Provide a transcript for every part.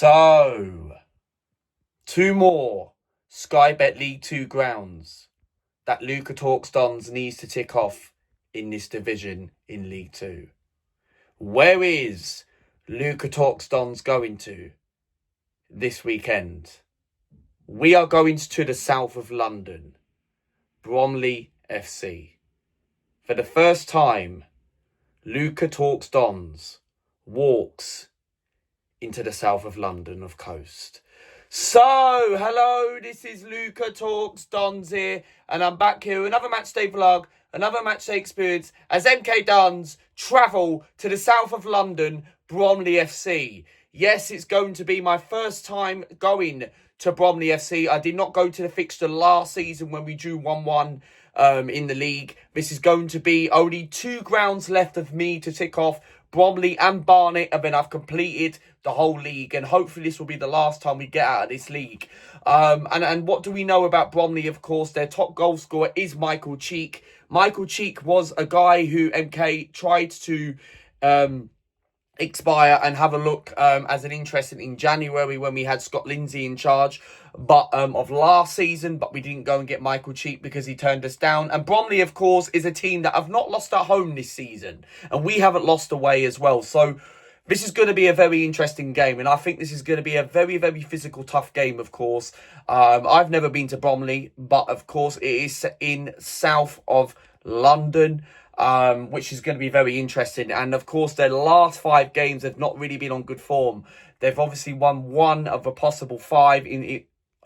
So, two more Sky Bet League 2 grounds that Luka Talks Dons needs to tick off in this division in League 2. Where is Luka Talks Dons going to this weekend? We are going to the south of London, Bromley FC. For the first time, Luka Talks Dons walks into the south of London, of coast. So, hello, this is Luka Talks Dons here, and I'm back here with another matchday vlog, another matchday experience as MK Dons travel to the south of London, Bromley FC. Yes, it's going to be my first time going to Bromley FC. I did not go to the fixture last season when we drew 1-1 in the league. This is going to be only 2 grounds left of me to tick off, Bromley and Barnet, and then I've completed the whole league, and hopefully this will be the last time we get out of this league. And what do we know about Bromley? Of course, their top goal scorer is Michael Cheek. Michael Cheek was a guy who MK tried to expire and have a look as an interest in January when we had Scott Lindsay in charge of last season, but we didn't go and get Michael Cheek because he turned us down. And Bromley, of course, is a team that have not lost at home this season, and we haven't lost away as well. So this is going to be a very interesting game, and I think this is going to be a very, very physical, tough game, of course. I've never been to Bromley, but of course it is in south of London, which is going to be very interesting. And of course, their last 5 games have not really been on good form. They've obviously won 1 of a possible 5.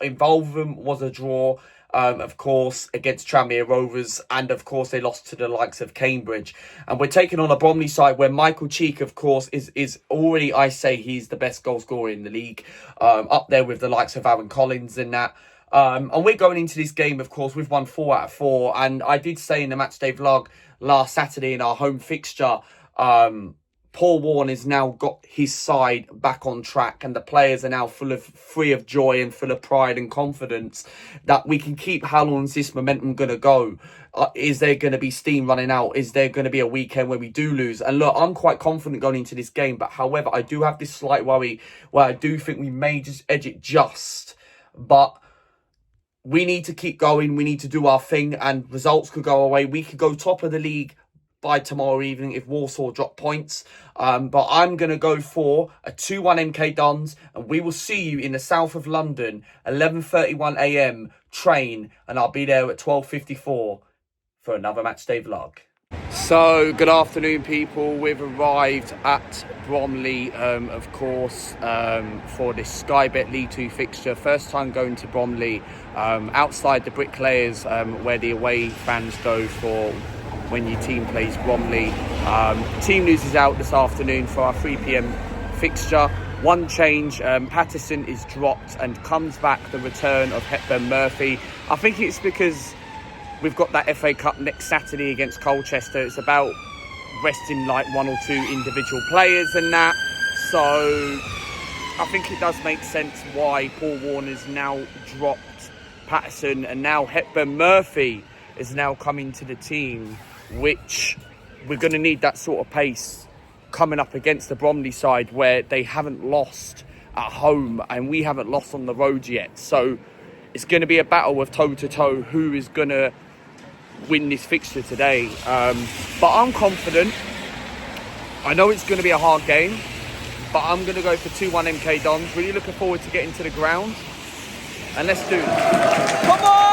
Involved them was a draw, of course, against Tranmere Rovers, and of course they lost to the likes of Cambridge. And we're taking on a Bromley side where Michael Cheek, of course, is already, I say, he's the best goal scorer in the league, up there with the likes of Aaron Collins and that. And we're going into this game, of course, we've won 4 out of 4. And I did say in the matchday vlog last Saturday in our home fixture, Paul Warne has now got his side back on track, and the players are now free of joy and full of pride and confidence that we can keep. How long is this momentum going to go? Is there going to be steam running out? Is there going to be a weekend where we do lose? And look, I'm quite confident going into this game, but however, I do have this slight worry where I do think we may just edge it just. But we need to keep going. We need to do our thing, and results could go away. We could go top of the league by tomorrow evening if Walsall drop points. But I'm going to go for a 2-1 MK Dons, and we will see you in the south of London, 11:31 a.m. train, and I'll be there at 12:54 for another matchday vlog. So, good afternoon, people. We've arrived at Bromley, of course, for this Sky Bet League 2 fixture. First time going to Bromley, outside the Bricklayers, where the away fans go for when your team plays Bromley. Team news is out this afternoon for our 3 p.m. fixture. One change, Patterson is dropped and comes back the return of Hepburn Murphy. I think it's because we've got that FA Cup next Saturday against Colchester. It's about resting like 1 or 2 individual players and that. So I think it does make sense why Paul Warner's now dropped Patterson, and now Hepburn Murphy is now coming to the team, which we're going to need that sort of pace coming up against the Bromley side where they haven't lost at home and we haven't lost on the road yet. So it's going to be a battle of toe-to-toe who is going to win this fixture today. But I'm confident. I know it's going to be a hard game, but I'm going to go for 2-1 MK Dons. Really looking forward to getting to the ground. And let's do it. Come on!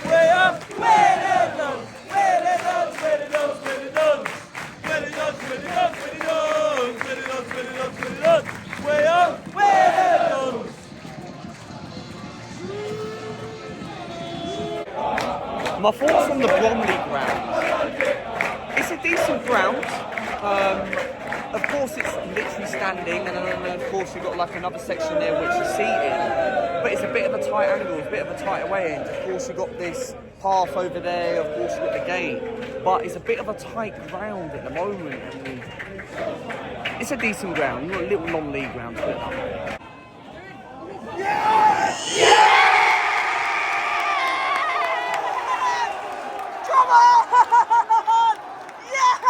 Way up, where it goes, where it goes, where it goes, where it goes, where it goes, where it goes, where it goes, where it goes, where it goes, where it goes, way up, where it goes. My thoughts on the Bromley ground. It's a decent ground. Of course, it's literally standing, and then of course we've got like another section there which is seating. But it's a bit of a tight angle, it's a bit of a tight away end. Of course, you've got this path over there. Of course, you've got the gate. But it's a bit of a tight ground at the moment. And it's a decent ground, not a little non-league ground. Put it that way. Yes! Yes! Come on! Yes!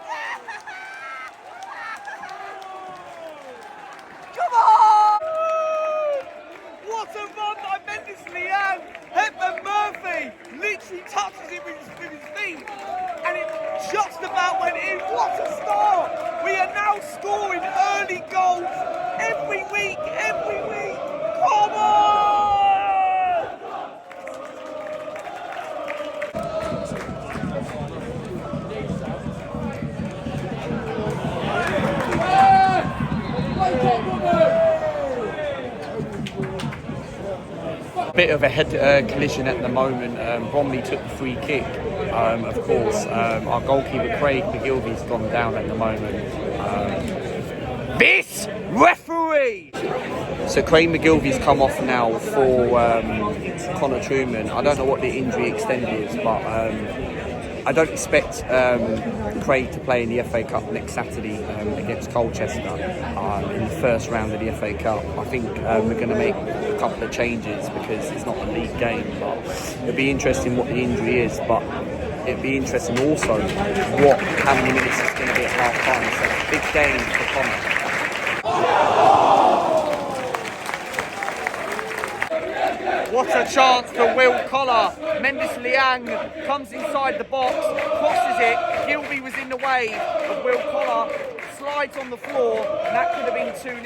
Yes! just about went in. What a start! We are now scoring early goals every week, every week. Come on! Bit of a head collision at the moment. Bromley took the free kick. Of course, our goalkeeper Craig McGilvey's gone down at the moment. This referee! So Craig McGilvey's come off now for Connor Truman. I don't know what the injury extent is, but I don't expect Craig to play in the FA Cup next Saturday against Colchester in the first round of the FA Cup. I think we're going to make a couple of changes because it's not a league game, but it'll be interesting what the injury is, but it'll be interesting also how many minutes it's going to be at half time. So big game for Connor. What a chance for Will Collar. Mendes Liang comes inside the box, crosses it. Gilby was in the way of Will Collar, slides on the floor, and that could have been 2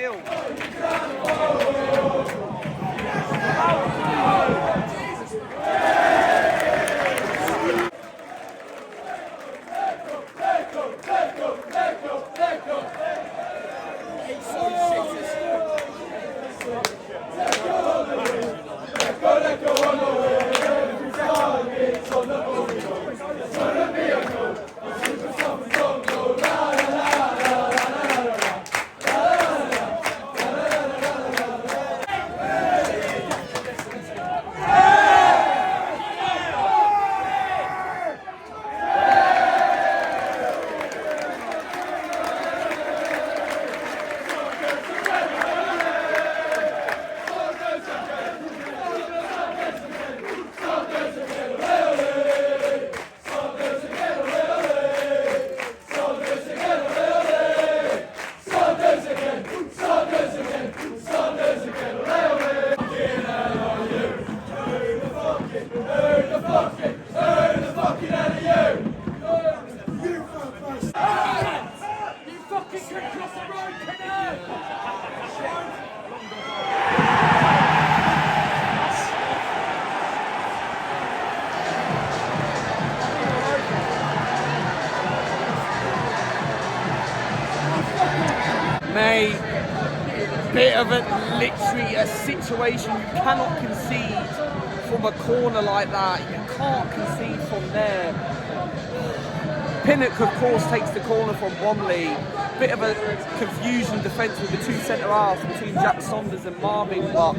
Mate, bit of literally a situation you cannot concede from a corner like that. You can't concede from there. Pinnock, of course, takes the corner from Bromley. Bit of a confusion defence with the 2 centre-halves between Jack Saunders and Marvin, but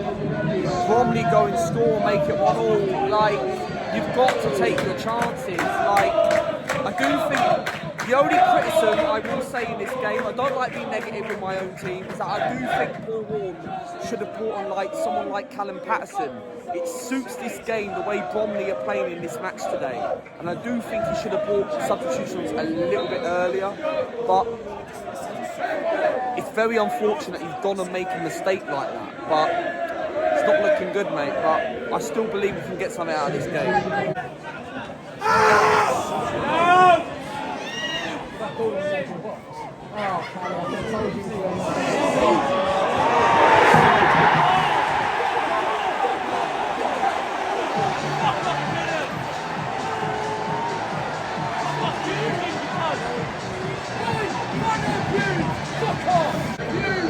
Bromley go and score, make it 1-1. Like, you've got to take your chances. Like, I do think the only criticism I will say in this game, I don't like being negative with my own team, is that I do think Paul Warren should have brought on someone like Callum Patterson. It suits this game the way Bromley are playing in this match today. And I do think he should have brought substitutions a little bit earlier. But it's very unfortunate he's gone and make a mistake like that. But it's not looking good, mate. But I still believe we can get something out of this game.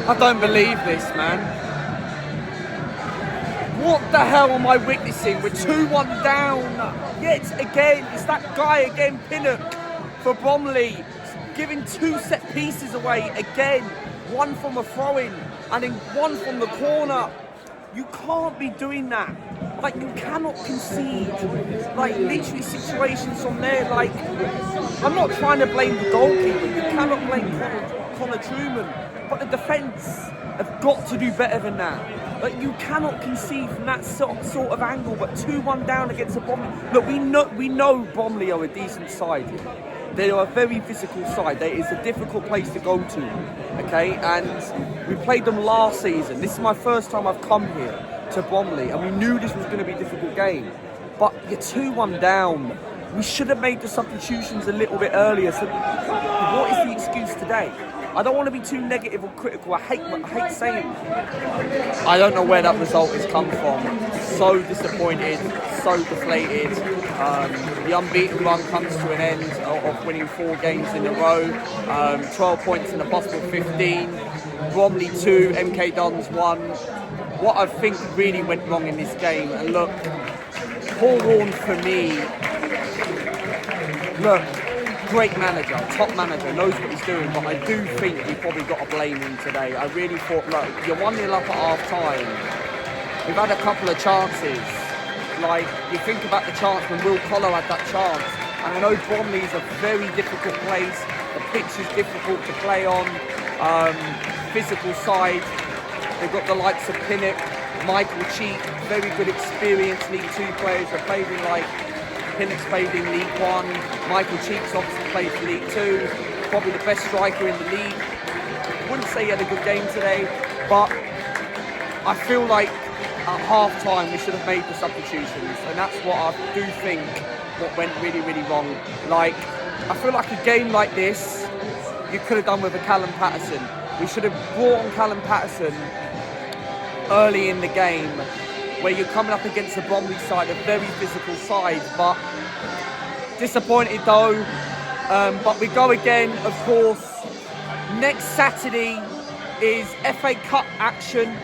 I don't believe this, man. What the hell am I witnessing? We're 2-1 down. Yet again, it's that guy again, Pinnock, for Bromley, giving 2 set pieces away again. One from a throw-in and then one from the corner. You can't be doing that. Like, you cannot concede. Like, literally situations from there. Like, I'm not trying to blame the goalkeeper. You cannot blame Connor Truman. But the defence have got to do better than that. Like, you cannot concede from that sort of angle. But 2-1 down against a Bromley. Look, we know Bromley are a decent side. They are a very physical side. It's a difficult place to go to, okay? And we played them last season. This is my first time I've come here to Bromley, and we knew this was going to be a difficult game. But you're 2-1 down. we should have made the substitutions a little bit earlier. So what is the excuse today? I don't want to be too negative or critical. I hate saying it. I don't know where that result has come from. So disappointed, so deflated. The unbeaten run comes to an end of winning 4 games in a row. 12 points in a possible 15. Bromley 2, MK Dons 1. What I think really went wrong in this game, and look, Paul Warne for me, look, great manager, top manager, knows what he's doing, but I do think we probably got to blame him today. I really thought, look, you're 1-0 up at half time. We've had a couple of chances. Like, you think about the chance when Will Collar had that chance. And I know Bromley is a very difficult place. The pitch is difficult to play on. Physical side. They've got the likes of Pinnock, Michael Cheek, very good experienced League 2 players that played in Pinnock's played in League 1. Michael Cheek's obviously played for League 2. Probably the best striker in the league. Wouldn't say he had a good game today, but I feel like at half time we should have made the substitutions, and that's what I do think what went really, really wrong. Like, I feel like a game like this you could have done with a Callum Patterson. We should have brought on Callum Patterson early in the game, where you're coming up against the Bromley side, a very physical side. But disappointed though. But we go again, of course. Next Saturday is FA Cup action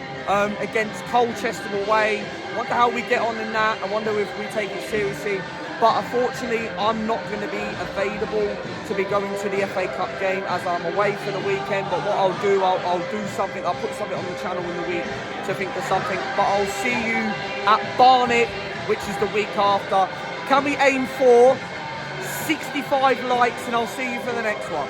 against Colchester away. Wonder how we get on in that. I wonder if we take it seriously. But unfortunately, I'm not going to be available to be going to the FA Cup game as I'm away for the weekend. But what I'll do, I'll do something. I'll put something on the channel in the week to think of something. But I'll see you at Barnet, which is the week after. Can we aim for 65 likes, and I'll see you for the next one.